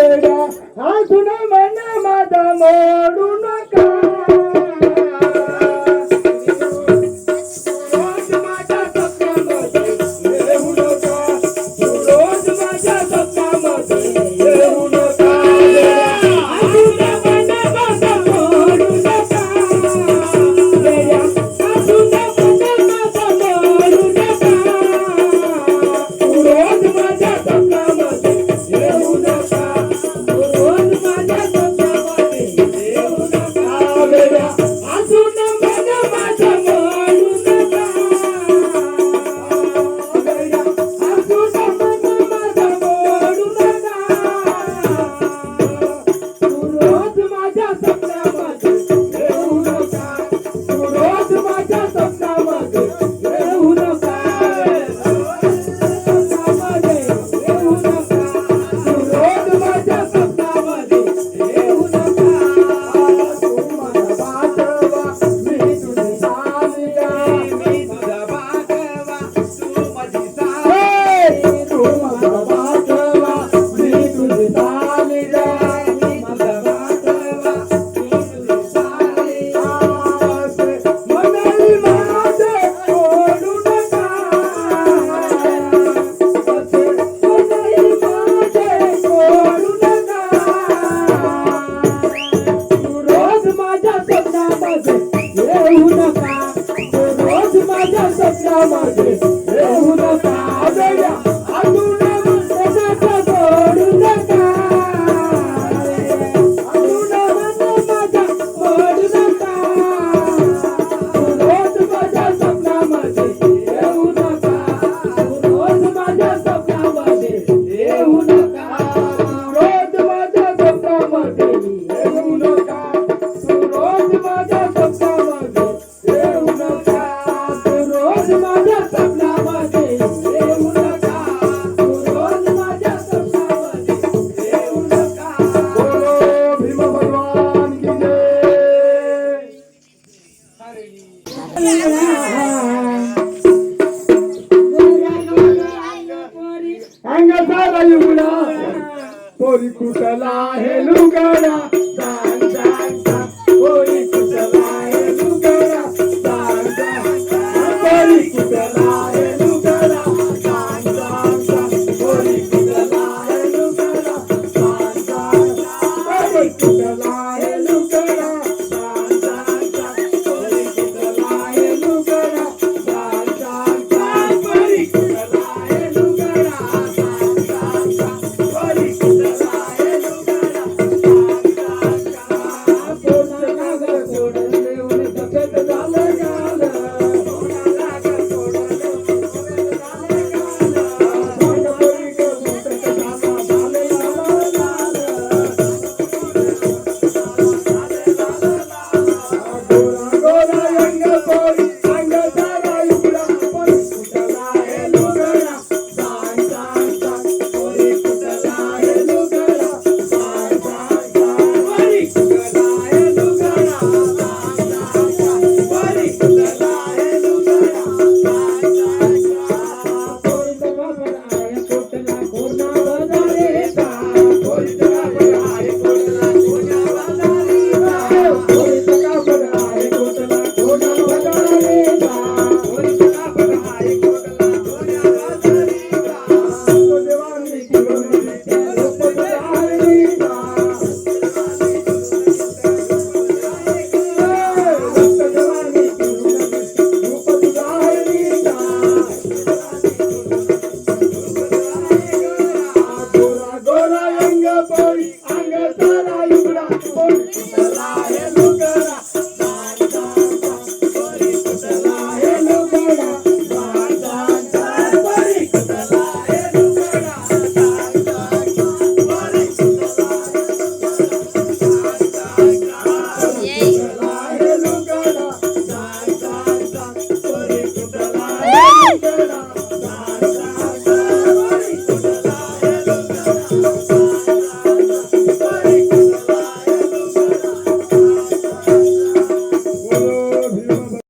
वेड्या अजून मन माझा मोडू नका रोज माझ्या स्वप्नामध्ये येऊ नका रोज माझ्या स्वप्नामध्ये येऊ नका अजून मन माझा मोडू नका वेड्या अजून मन माझा मोडू नका रोज माझ्या स्वप्नामध्ये येऊ नका रोज माझ्या स्वप्नामध्ये येऊ नका वेड्या अजून मन माझा मोडू नका वेड्या अजून मन माझा मोडू नका रोज माझ्या स्वप्नामध्ये येऊ नका रोज माझ्या स्वप्नामध्ये येऊ नका स्वप्नामध्ये येऊ नका रोज माझ्या स्वप्नामध्ये येऊ नका तू माझा वाटवा मी तुझी सानिका मी तुझा वाटवा तू माझी सानिका तू माझा वाटवा मी तुझी सानिका मी माझा वाटवा तू तुझी सानिका मनाई माझे सोडू नका मनाई माझे सोडू नका तू रोज माझ्या स्वप्नामध्ये येऊ नका तू रोज माझ्या स्वप्नामध्ये येऊ नका वेड्या अजून मनाचा सोडू नका अजून मन माझा सोडू नका तू रोज माझ्या स्वप्नामध्ये येऊ नका तू रोज माझ्या स्वप्नामध्ये येऊ नका रोज माझ्या स्वप्नामध्ये येऊ नका तू रोज माझ्या स्वप्नामध्ये येऊ नका तू रोज माझ्या स्वप्नामध्ये येऊ नका तू रोज माझ्या स्वप्नामध्ये येऊ नका बोलो भीम भगवान की जय अंग सारा युगडा पोरी कुठला हे लुगडा